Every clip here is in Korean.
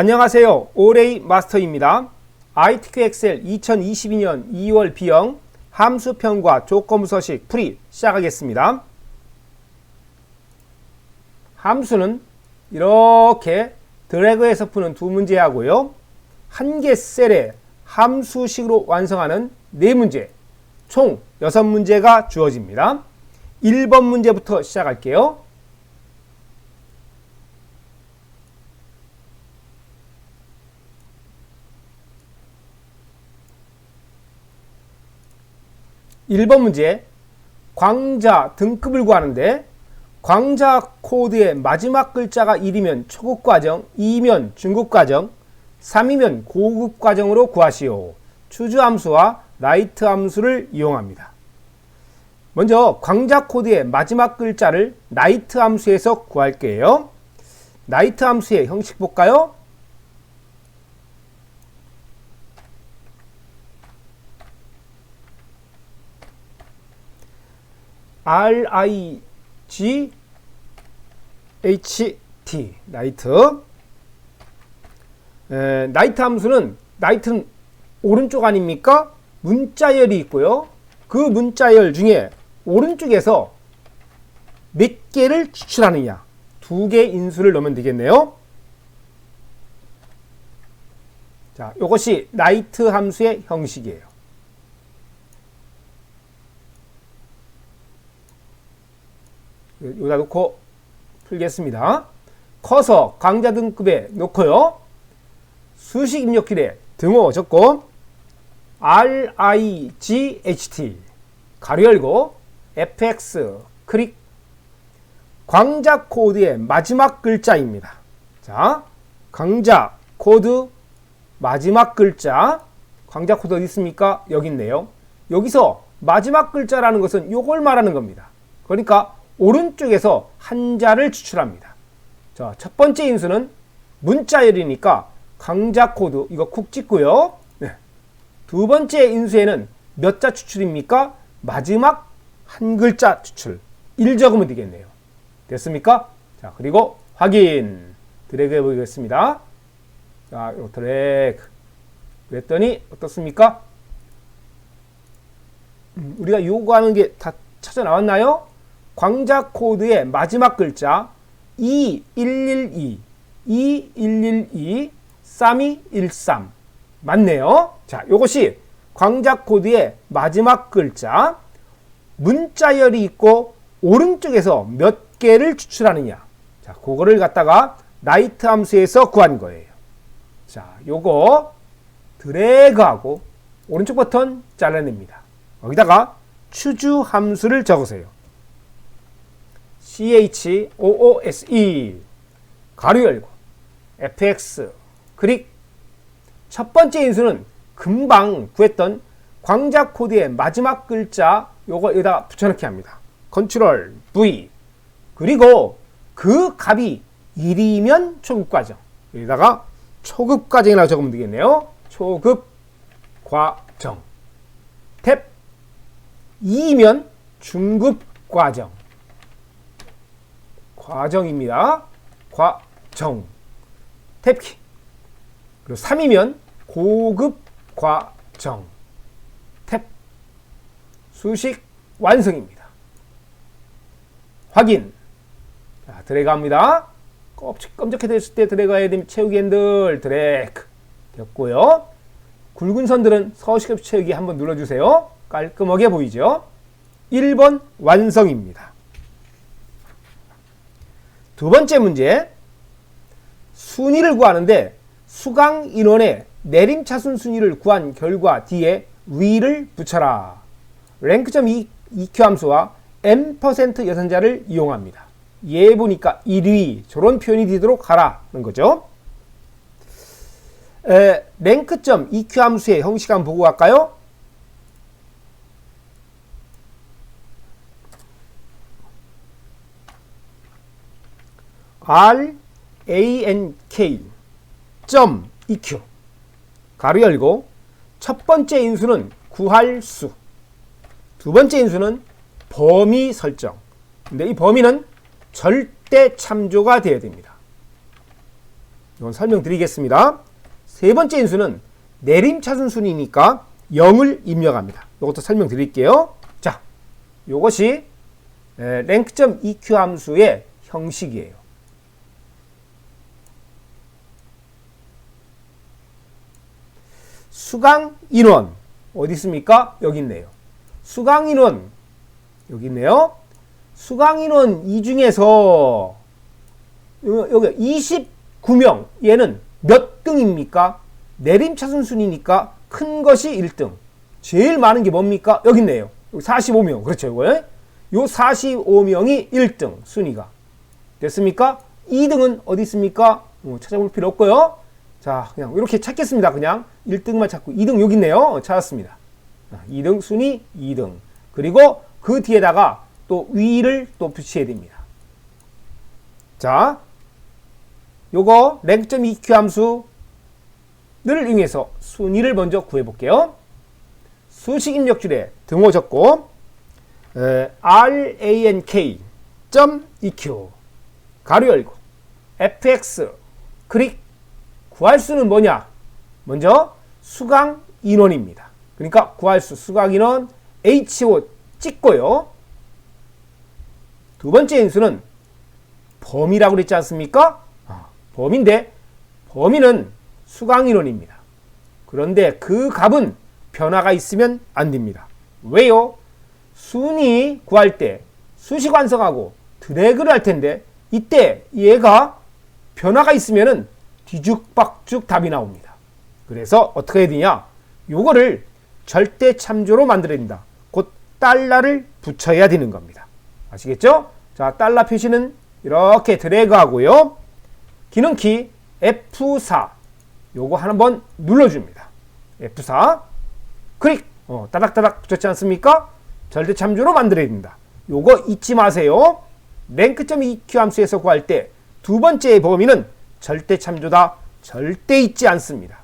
안녕하세요. 오레이 마스터입니다. ITQ 엑셀 2022년 2월 B형 함수편과 조건부서식 풀이 시작하겠습니다. 함수는 이렇게 드래그해서 푸는 두 문제 하고요. 한 개 셀에 함수식으로 완성하는 네 문제, 총 6문제가 주어집니다. 1번 문제부터 시작할게요. (1번) 문제, 광자 등급을 구하는데 광자 코드의 마지막 글자가 1이면 초급과정, 2면 중급과정, 3이면 고급과정으로 구하시오. 추주 함수와 라이트 함수를 이용합니다. 먼저 광자 코드의 마지막 글자를 라이트 함수에서 구할게요. 라이트 함수의 형식 볼까요? RIGHT 라이트. 라이트 함수는 라이트는 오른쪽 아닙니까? 문자열이 있고요. 그 문자열 중에 오른쪽에서 몇 개를 추출하느냐, 2개 인수를 넣으면 되겠네요. 자, 이것이 라이트 함수의 형식이에요. 여기다 놓고 풀겠습니다. 커서 강좌 등급에 놓고요. 수식 입력길에 등호 적고 RIGHT 가로 열고 fx 클릭. 광자 코드의 마지막 글자입니다. 자, 광자 코드 마지막 글자, 광자 코드 어디 있습니까? 여기 있네요. 여기서 마지막 글자라는 것은 요걸 말하는 겁니다. 그러니까 오른쪽에서 한자를 추출합니다. 자, 첫 번째 인수는 문자열이니까 강자 코드 이거 쿡 찍고요. 네. 두 번째 인수에는 몇 자 추출입니까? 마지막 한 글자 추출. 1 적으면 되겠네요. 됐습니까? 자, 그리고 확인. 드래그 해보겠습니다. 자, 요 드래그. 그랬더니 어떻습니까? 우리가 요구하는 게 다 찾아 나왔나요? 광자 코드의 마지막 글자 2112, 2112, 3213 맞네요. 자, 요것이 광자 코드의 마지막 글자, 문자열이 있고 오른쪽에서 몇 개를 추출하느냐. 자, 그거를 갖다가 라이트 함수에서 구한 거예요. 자, 요거 드래그하고 오른쪽 버튼 잘라냅니다. 여기다가 추주 함수를 적으세요. CHOOSE 가로 열고 fx 클릭. 첫 번째 인수는 금방 구했던 광자 코드의 마지막 글자 요거 여기다 붙여넣기 합니다. 컨트롤 V. 그리고 그 값이 1이면 초급과정, 여기다가 초급과정이라고 적으면 되겠네요. 초급과정. 탭. 2이면 중급과정, 과정입니다. 과정. 탭키. 그리고 3이면 고급 과정. 탭. 수식 완성입니다. 확인. 자, 드래그 합니다. 검적해 됐을 때 드래그 해야 됩니다. 채우기 핸들 드래그 됐고요. 굵은 선들은 서식 없이 채우기 한번 눌러주세요. 깔끔하게 보이죠? 1번 완성입니다. 두 번째 문제, 순위를 구하는데 수강 인원의 내림차순 순위를 구한 결과 뒤에 위를 붙여라. 랭크.EQ 함수와 n% 여선자를 이용합니다. 얘 보니까 1위 저런 표현이 되도록 하라는 거죠. 랭크.EQ 함수의 형식 한번 보고 갈까요? rank.eq 가로 열고 첫 번째 인수는 구할 수, 두 번째 인수는 범위 설정. 근데 이 범위는 절대 참조가 되어야 됩니다. 이건 설명드리겠습니다. 세 번째 인수는 내림차순 순이니까 0을 입력합니다. 이것도 설명드릴게요. 자, 이것이 rank.eq 함수의 형식이에요. 수강 인원 어디 있습니까? 여기 있네요. 수강 인원 여기 있네요. 수강 인원 이 중에서 여기 29명 얘는 몇 등입니까? 내림차순 순이니까 큰 것이 1등. 제일 많은 게 뭡니까? 여기 있네요. 여기 45명. 그렇죠. 이거. 요 45명이 1등 순위가. 됐습니까? 2등은 어디 있습니까? 찾아볼 필요 없고요. 자, 그냥 이렇게 찾겠습니다. 그냥 1등만 찾고 2등 여기 있네요. 찾았습니다. 2등 순위 2등. 그리고 그 뒤에다가 또 위를 또 붙여야 됩니다. 자, 요거 rank.eq 함수를 이용해서 순위를 먼저 구해볼게요. 수식 입력줄에 등호 적고 rank.eq 가로 열고 fx 클릭. 구할 수는 뭐냐? 먼저 수강 인원입니다. 그러니까 구할 수 수강 인원 ho 찍고요. 두 번째 인수는 범위라고 그랬지 않습니까? 범위인데 범위는 수강 인원입니다. 그런데 그 값은 변화가 있으면 안 됩니다. 왜요? 순위 구할 때 수식 완성하고 드래그를 할 텐데 이때 얘가 변화가 있으면은 뒤죽박죽 답이 나옵니다. 그래서 어떻게 해야 되냐? 요거를 절대 참조로 만들어야 된다. 곧 달러를 붙여야 되는 겁니다. 아시겠죠? 자, 달러 표시는 이렇게 드래그 하고요. 기능키 F4 요거 한번 눌러줍니다. F4 클릭. 따닥따닥 붙였지 않습니까? 절대 참조로 만들어야 된다. 요거 잊지 마세요. rank.eq 함수에서 구할 때 두 번째 범위는 절대 참조다. 절대 잊지 않습니다.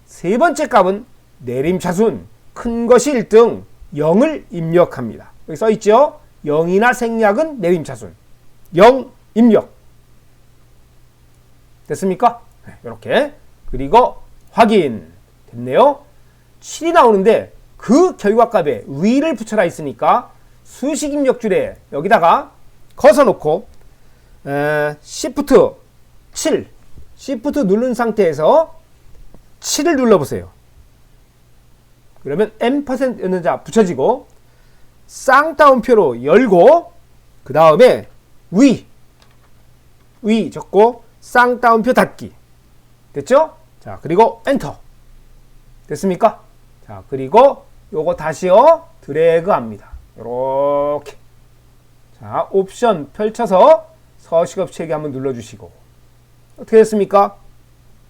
세 번째 값은 내림차순 큰 것이 1등 0을 입력합니다. 여기 써있죠? 0이나 생략은 내림차순 0 입력. 됐습니까? 네, 이렇게. 그리고 확인. 됐네요. 7이 나오는데 그 결과값에 위를 붙여라 있으니까 수식 입력줄에 여기다가 커서 놓고 Shift 7 Shift 누른 상태에서 7을 눌러보세요. 그러면 M% 연자 붙여지고 쌍따옴표로 열고 그 다음에 위 적고 쌍따옴표 닫기. 됐죠? 자, 그리고 엔터. 됐습니까? 자, 그리고 요거 다시요 드래그 합니다. 요렇게. 자, 옵션 펼쳐서 서식업 체계 한번 눌러주시고. 어떻게 됐습니까?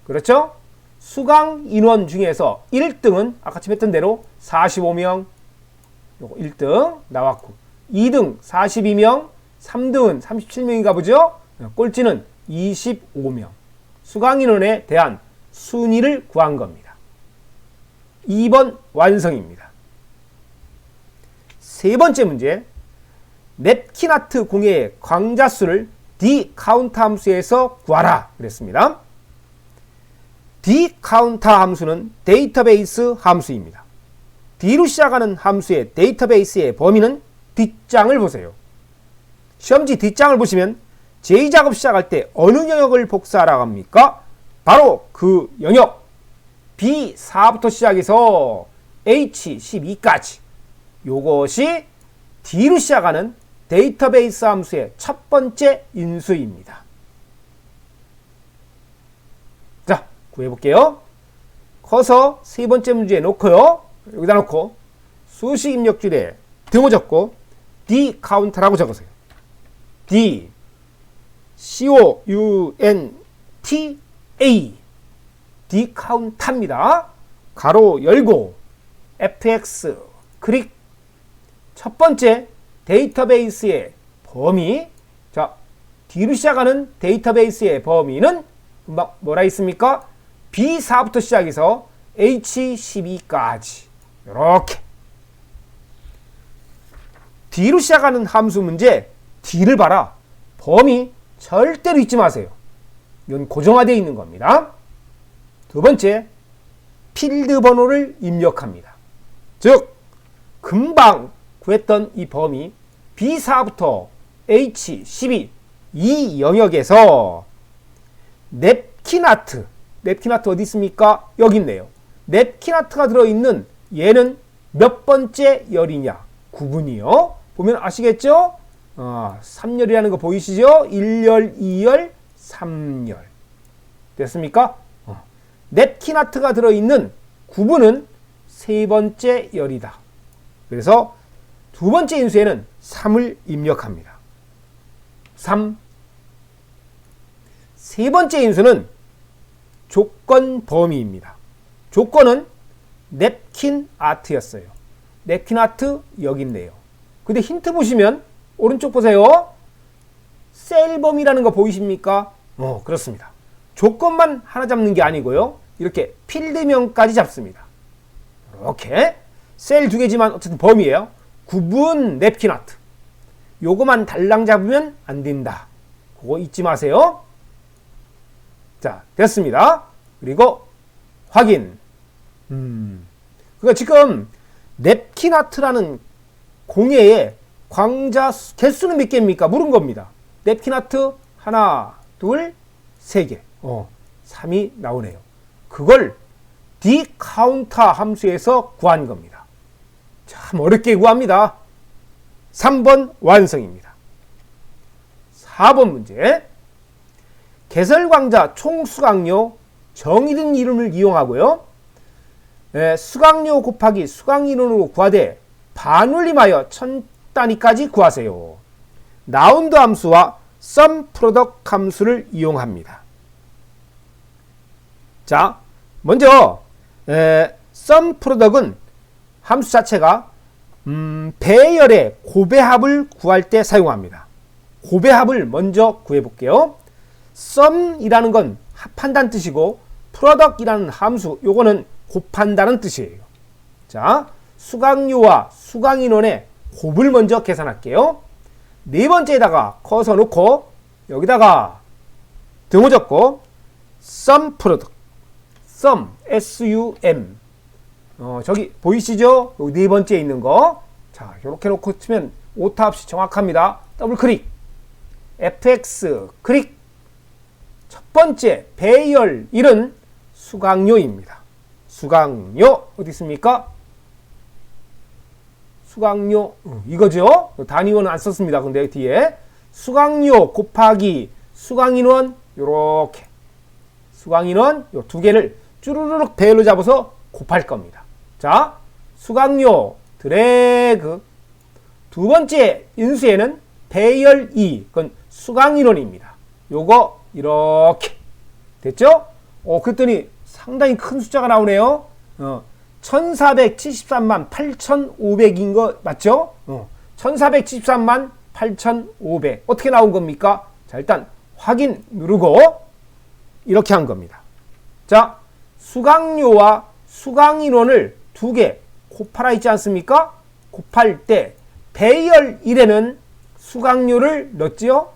그렇죠? 수강 인원 중에서 1등은 아까 했던 대로 45명 요거 1등 나왔고 2등 42명 3등은 37명인가 보죠? 꼴찌는 25명. 수강 인원에 대한 순위를 구한 겁니다. 2번 완성입니다. 세 번째 문제. 냅킨아트 공예의 광자 수를 dCount 함수에서 구하라 그랬습니다. dCount 함수는 데이터베이스 함수입니다. D로 시작하는 함수의 데이터베이스의 범위는 뒷장을 보세요. 시험지 뒷장을 보시면 J작업 시작할 때 어느 영역을 복사하라고 합니까? 바로 그 영역 B4부터 시작해서 H12까지 요것이 D로 시작하는 데이터베이스 함수의 첫 번째 인수입니다. 자, 구해볼게요. 커서 세 번째 문제에 놓고요. 여기다 놓고 수식 입력줄에 등호 적고 dCount라고 적으세요. D COUNTA dCount입니다. 가로 열고 fx 클릭. 첫 번째 데이터베이스의 범위. 자, D로 시작하는 데이터베이스의 범위는 뭐라 있습니까? B4부터 시작해서 H12까지 이렇게. D로 시작하는 함수 문제 D를 봐라. 범위 절대로 잊지 마세요. 이건 고정화되어 있는 겁니다. 두 번째, 필드 번호를 입력합니다. 즉 금방 구했던 이 범위 B4부터 H12 이 영역에서 냅킨 아트 어디 있습니까? 여기 있네요. 냅킨 아트가 들어있는 얘는 몇 번째 열이냐? 9분이요. 보면 아시겠죠? 3열이라는 거 보이시죠? 1열, 2열, 3열. 됐습니까? 냅킨 아트가 들어있는 9분은 세 번째 열이다. 그래서 두 번째 인수에는 3을 입력합니다. 3. 세 번째 인수는 조건 범위입니다. 조건은 냅킨 아트였어요. 냅킨 아트 여기 있네요. 근데 힌트 보시면 오른쪽 보세요. 셀 범위라는 거 보이십니까? 그렇습니다. 조건만 하나 잡는 게 아니고요. 이렇게 필드명까지 잡습니다. 이렇게 셀 두 개지만 어쨌든 범위예요. 구분 냅킨 아트. 요거만 달랑 잡으면 안 된다. 그거 잊지 마세요. 자, 됐습니다. 그리고 확인. 그러니까 지금 냅킨 아트라는 공예의 광자 개수는 몇 개입니까? 물은 겁니다. 냅킨 아트 하나, 둘, 세 개. 3이 나오네요. 그걸 디카운터 함수에서 구한 겁니다. 참 어렵게 구합니다. 3번 완성입니다. 4번 문제. 개설광자 총수강료 정의된 이름을 이용하고요. 수강료 곱하기 수강인원으로 구하되 반올림하여 천 단위까지 구하세요. 라운드 함수와 썸 프로덕트 함수를 이용합니다. 자, 먼저 썸 프로덕트는 함수 자체가 배열의 곱배합을 구할 때 사용합니다. 곱배합을 먼저 구해볼게요. 썸이라는 건 합한다는 뜻이고 프로덕트이라는 함수 요거는 곱한다는 뜻이에요. 자, 수강료와 수강인원의 곱을 먼저 계산할게요. 네 번째에다가 커서 놓고 여기다가 등호 적고 썸 프로덕트 썸 SUM 저기 보이시죠? 여기 네 번째에 있는 거. 자, 이렇게 놓고 치면 오타 없이 정확합니다. 더블 클릭 FX 클릭. 첫 번째 배열 1은 수강료입니다. 수강료 어디 있습니까? 수강료 이거죠. 단위원은 안 썼습니다. 근데 뒤에 수강료 곱하기 수강인원 요렇게 수강인원 요 두 개를 쭈루루룩 배열로 잡아서 곱할 겁니다. 자, 수강료 드래그. 두 번째 인수에는 배열 2 그건 수강인원입니다. 요거 이렇게 됐죠? 그랬더니 상당히 큰 숫자가 나오네요. 1473만 8500인 거 맞죠? 1473만 8500 어떻게 나온 겁니까? 자, 일단 확인 누르고 이렇게 한 겁니다. 자, 수강료와 수강인원을 두 개 곱하라 있지 않습니까? 곱할 때 배열 1에는 수강료를 넣었지요?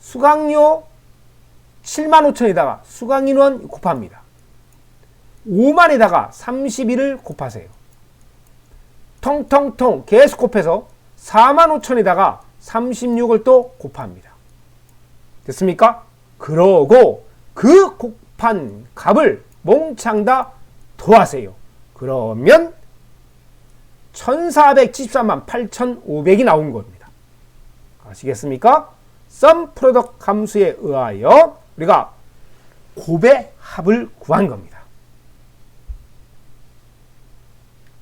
수강료 75,000에다가 수강인원 곱합니다. 5만에다가 31을 곱하세요. 통통통 계속 곱해서 45,000에다가 36을 또 곱합니다. 됐습니까? 그러고 그 곱한 값을 몽창 다 더하세요. 그러면 1473만 8500이 나온 겁니다. 아시겠습니까? 썸 프로덕트 함수에 의하여 우리가 곱의 합을 구한 겁니다.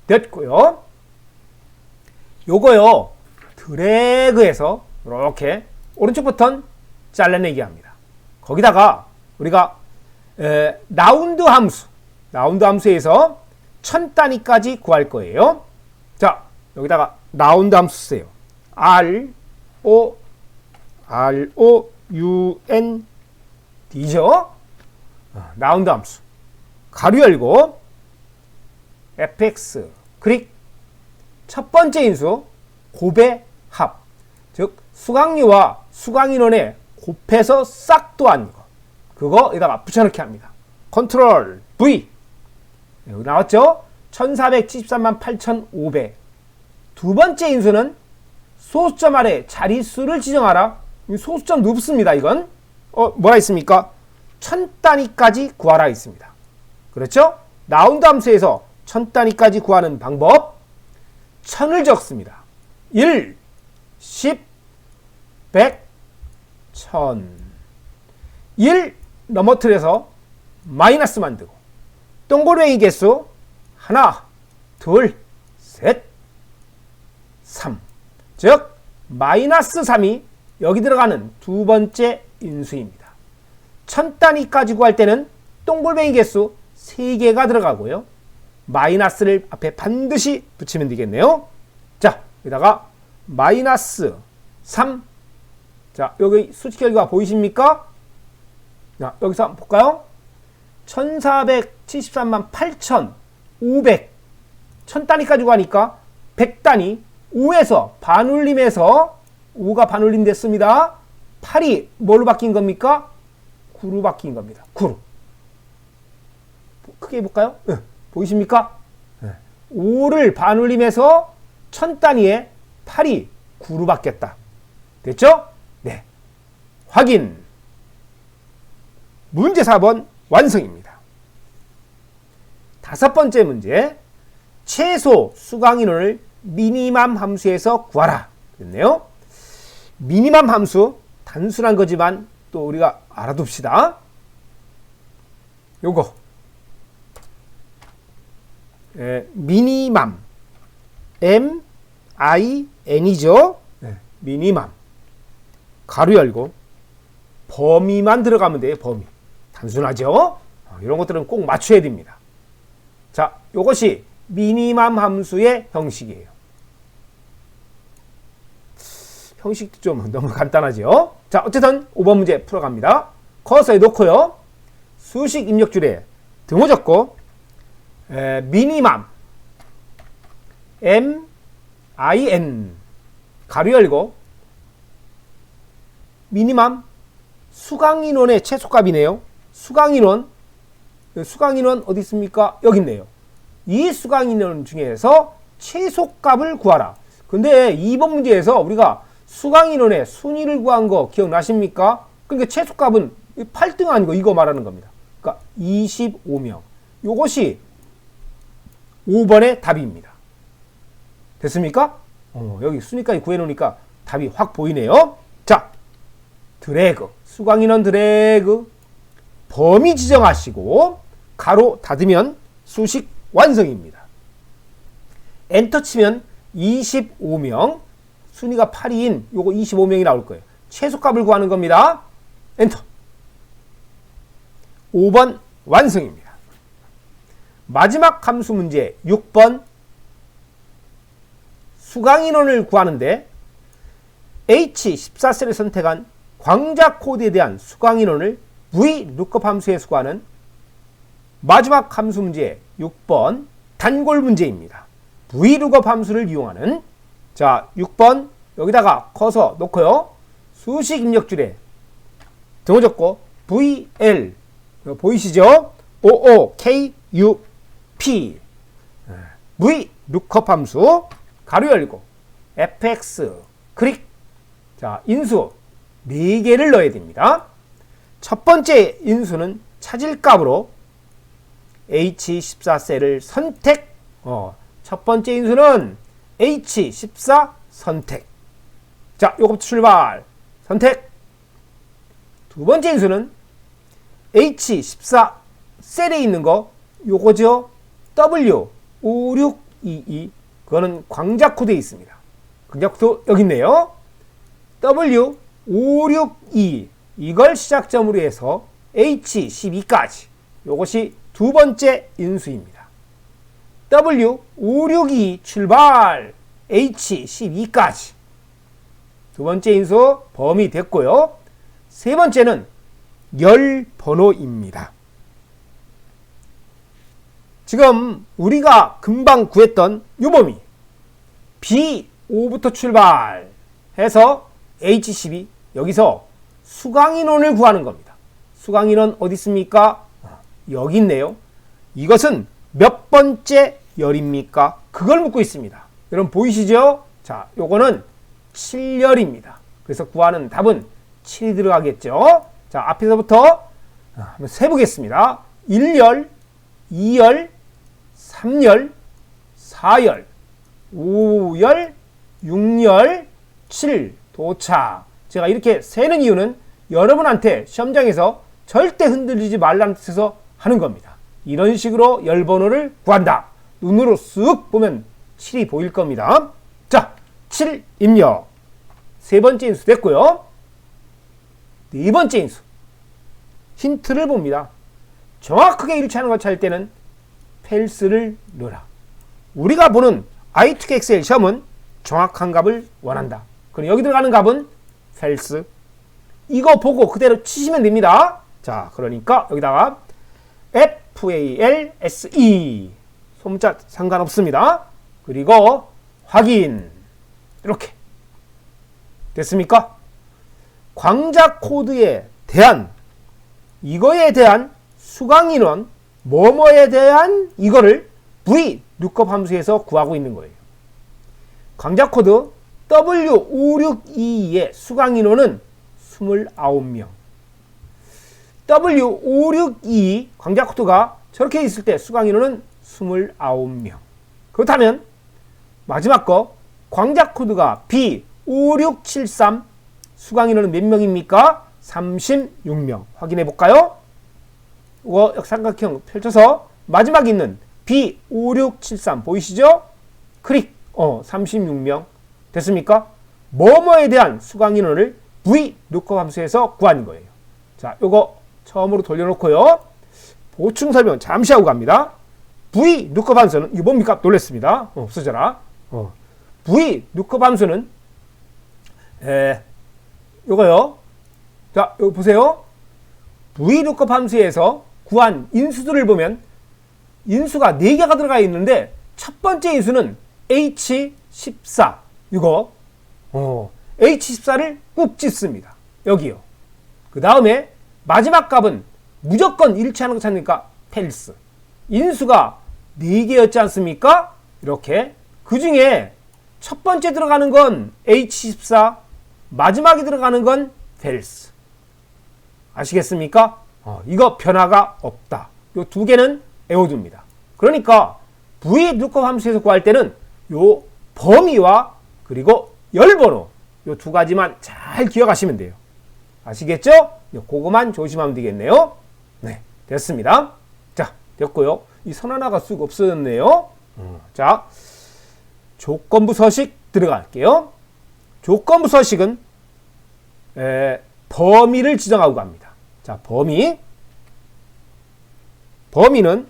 됐고요. 요거요 드래그해서 이렇게 오른쪽부터는 잘라내기 합니다. 거기다가 우리가 라운드 함수에서 1000단위까지 구할 거예요. 자, 여기다가 라운드 함수 쓰세요. ROUND죠. 라운드 함수 가로 열고 fx 클릭. 첫 번째 인수 곱의 합, 즉 수강료와 수강인원의 곱해서 싹 더한 거. 그거 여기다가 붙여넣기 합니다. 컨트롤 V. 여기 나왔죠? 1473만 8500. 두 번째 인수는 소수점 아래 자릿수를 지정하라. 소수점 높습니다. 이건 뭐가 있습니까? 1000단위까지 구하라 있습니다. 그렇죠? 라운드 함수에서 1000단위까지 구하는 방법 1000을 적습니다. 1, 10, 100, 1000. 1 넘어뜨려서 마이너스 만들고 동그라미 개수 하나, 둘, 셋, 3. 즉 마이너스 3이 여기 들어가는 두 번째 인수입니다. 1000단위까지 구할 때는 동글뱅이 개수 3개가 들어가고요. 마이너스를 앞에 반드시 붙이면 되겠네요. 자, 여기다가 마이너스 3. 자, 여기 수직 결과 보이십니까? 자, 여기서 한번 볼까요? 1473만 8500. 1000단위까지 구하니까 100단위 5에서 반올림해서 5가 반올림 됐습니다. 8이 뭘로 바뀐 겁니까? 9로 바뀐 겁니다. 9로. 크게 해볼까요? 네. 보이십니까? 네. 5를 반올림해서 1000단위에 8이 9로 바뀌었다. 됐죠? 네. 확인. 문제 4번 완성입니다. 다섯 번째 문제. 최소 수강인원을 미니멈 함수에서 구하라. 그랬네요. 미니멈 함수 단순한 거지만 또 우리가 알아둡시다. 요거 미니멈 MIN이죠. 미니멈 가로 열고 범위만 들어가면 돼요. 범위 단순하죠. 이런 것들은 꼭 맞춰야 됩니다. 자, 요것이 미니멈 함수의 형식이에요. 형식도 좀 너무 간단하죠. 자, 어쨌든 5번 문제 풀어갑니다. 커서에 놓고요. 수식 입력줄에 등호 적고 미니멈 MIN 가로 열고 미니멈 수강인원의 최소값이네요. 수강인원 어디 있습니까? 여기 있네요. 이 수강인원 중에서 최소값을 구하라. 근데 2번 문제에서 우리가 수강인원의 순위를 구한 거 기억나십니까? 그러니까 최소값은 8등 아니고 이거 말하는 겁니다. 그러니까 25명. 요것이 5번의 답입니다. 됐습니까? 여기 순위까지 구해놓으니까 답이 확 보이네요. 자, 드래그. 수강인원 드래그. 범위 지정하시고 가로 닫으면 수식 완성입니다. 엔터 치면 25명. 순위가 8위인 요거 25명이 나올 거예요. 최소값을 구하는 겁니다. 엔터. 5번 완성입니다. 마지막 함수 문제 6번. 수강인원을 구하는데 H14셀을 선택한 광자 코드에 대한 수강인원을 VLOOKUP 함수에서 구하는 마지막 함수 문제 6번 단골 문제입니다. VLOOKUP 함수를 이용하는 자 6번 여기다가 커서 놓고요. 수식 입력줄에 등호 적고 VL 보이시죠? OOKUP VLOOKUP 함수 가로 열고 fx 클릭. 자, 인수 4개를 넣어야 됩니다. 첫 번째 인수는 찾을 값으로 H14셀을 선택. 첫 번째 인수는 H14 선택. 자, 요거 출발. 선택. 두 번째 인수는 H14 셀에 있는 거 요거죠. W5622. 그거는 광자 코드에 있습니다. 광자 코드 여기 있네요. W562 이걸 시작점으로 해서 H12까지 요것이 두 번째 인수입니다. W562 출발 H12까지 두 번째 인수 범위 됐고요. 세 번째는 열 번호입니다. 지금 우리가 금방 구했던 요 범위 B5부터 출발해서 H12 여기서 수강인원을 구하는 겁니다. 수강 인원 어디 있습니까? 여기 있네요. 이것은 몇 번째 열입니까? 그걸 묻고 있습니다. 여러분 보이시죠? 자, 요거는 7열입니다. 그래서 구하는 답은 7이 들어가겠죠. 자, 앞에서부터 한번 세보겠습니다. 1열, 2열, 3열, 4열, 5열, 6열, 7 도착. 제가 이렇게 세는 이유는 여러분한테 시험장에서 절대 흔들리지 말라는 뜻에서 하는 겁니다. 이런 식으로 열 번호를 구한다. 눈으로 쓱 보면 7이 보일 겁니다. 자, 7 입력. 세 번째 인수 됐고요. 네 번째 인수. 힌트를 봅니다. 정확하게 일치하는 것 찾을 때는 펠스를 넣어라. 우리가 보는 i2 엑셀 시험은 정확한 값을 원한다. 그럼 여기 들어가는 값은 펠스. 이거 보고 그대로 치시면 됩니다. 자, 그러니까 여기다가 FALSE 소문자 상관없습니다. 그리고 확인. 이렇게 됐습니까? 광자 코드에 대한 이거에 대한 수강 인원 뭐뭐에 대한 이거를 V lookup 함수에서 구하고 있는 거예요. 광자 코드 W562의 수강 인원은 29명. W562 광자 코드가 저렇게 있을 때 수강 인원은 29명. 그렇다면 마지막 거 광자 코드가 B5673 수강 인원은 몇 명입니까? 36명. 확인해 볼까요? 이거 역삼각형 펼쳐서 마지막에 있는 B5673 보이시죠? 클릭. 36명. 됐습니까? 뭐뭐에 대한 수강 인원을 V lookup 함수에서 구하는 거예요. 자, 요거 처음으로 돌려놓고요. 보충 설명 잠시 하고 갑니다. V lookup 함수는 이거 뭡니까? 놀랬습니다. 없어져라. V lookup 함수는 요거요. 자, 여기 보세요. V lookup 함수에서 구한 인수들을 보면 인수가 4개가 들어가 있는데 첫 번째 인수는 H14 이거 H14를 꾹 찍습니다. 여기요. 그 다음에 마지막 값은 무조건 일치하는 거 찾으니까 펠스. 인수가 4개였지 않습니까? 이렇게 그 중에 첫 번째 들어가는 건 H14 마지막에 들어가는 건 펠스. 아시겠습니까? 이거 변화가 없다. 요 두 개는 외워둡니다. 그러니까 V lookup 함수에서 구할 때는 요 범위와 그리고 열번호 요 두 가지만 잘 기억하시면 돼요. 아시겠죠? 그거만 조심하면 되겠네요. 네, 됐습니다. 자, 됐고요. 이 선 하나가 쑥 없어졌네요. 자, 조건부 서식 들어갈게요. 조건부 서식은 범위를 지정하고 갑니다. 자, 범위는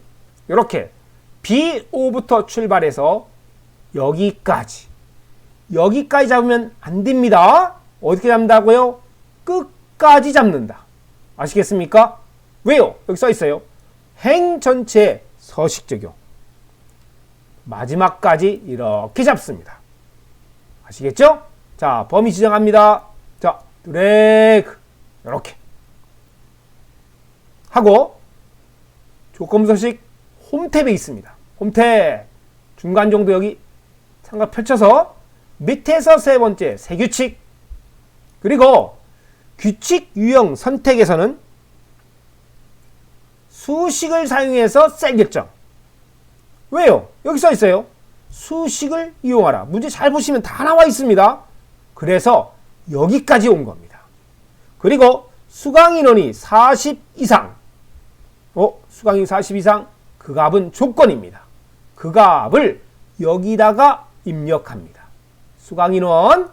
이렇게 B5부터 출발해서 여기까지 잡으면 안 됩니다. 어떻게 잡는다고요? 끝까지 잡는다. 아시겠습니까? 왜요? 여기 써 있어요. 행 전체 서식 적용. 마지막까지 이렇게 잡습니다. 아시겠죠? 자, 범위 지정합니다. 자, 드래그 이렇게 하고 조건부 서식 홈 탭에 있습니다. 홈 탭 중간 정도 여기 삼각 펼쳐서 밑에서 세 번째 세규칙 그리고 규칙 유형 선택에서는 수식을 사용해서 셀 결정. 왜요? 여기 써 있어요. 수식을 이용하라. 문제 잘 보시면 다 나와 있습니다. 그래서 여기까지 온 겁니다. 그리고 수강 인원이 40 이상. 수강인원이 40 이상. 그 값은 조건입니다. 그 값을 여기다가 입력합니다. 수강인원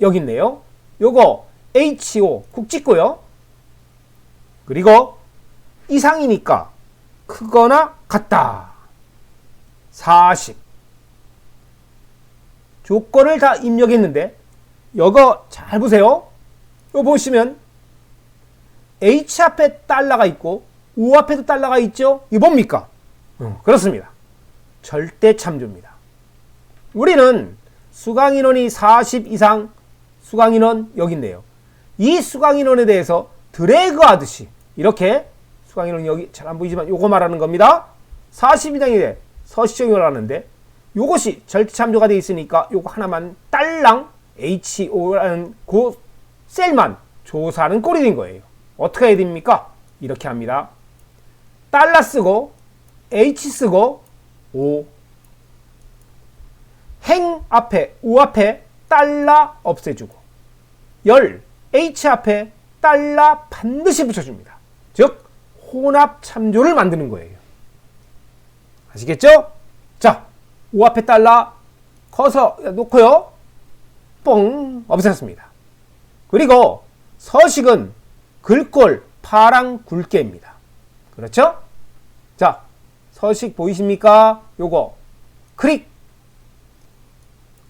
여기 있네요. 요거 HO 쿡 찍고요. 그리고 이상이니까 크거나 같다. 40. 조건을 다 입력했는데 요거 잘 보세요. 요거 보시면 H 앞에 달러가 있고 O 앞에도 달러가 있죠. 이게 뭡니까? 그렇습니다. 절대 참조입니다. 우리는 수강인원이 40 이상 수강인원 여기 있네요. 이 수강인원에 대해서 드래그 하듯이 이렇게 수강인원 여기 잘 안 보이지만 요거 말하는 겁니다. 42장에 서식 적용을 하는데 요것이 절대 참조가 되어 있으니까 요거 하나만 딸랑 HO라는 그 셀만 조사하는 꼴이 된 거예요. 어떻게 해야 됩니까? 이렇게 합니다. 달러 쓰고 H 쓰고 O 행 앞에 O 앞에 달러 없애주고 열 H 앞에 달러 반드시 붙여줍니다. 즉 혼합 참조를 만드는 거예요. 아시겠죠? 자, O 앞에 달러 커서 놓고요. 뽕 없앴습니다. 그리고 서식은 글꼴 파랑 굵게입니다. 그렇죠? 자, 서식 보이십니까? 요거 클릭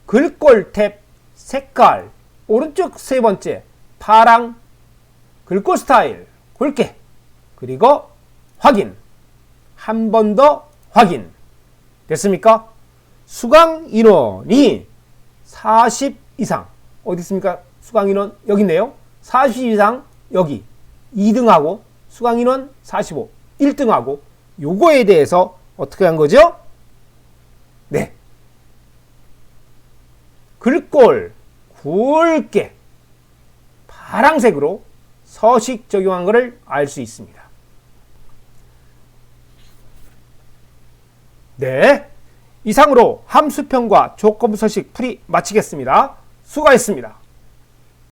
글꼴 탭 색깔 오른쪽 세 번째 파랑 글꼴 스타일 굵게 그리고 확인 한 번 더 확인 됐습니까? 수강 인원이 40 이상 어디 있습니까? 수강 인원 여기 있네요. 40 이상 여기 2등하고 수강 인원 45 1등하고 요거에 대해서 어떻게 한 거죠? 네. 글꼴 굵게 파란색으로 서식 적용한 것을 알 수 있습니다. 네. 이상으로 함수평과 조건부 서식 풀이 마치겠습니다. 수고하셨습니다.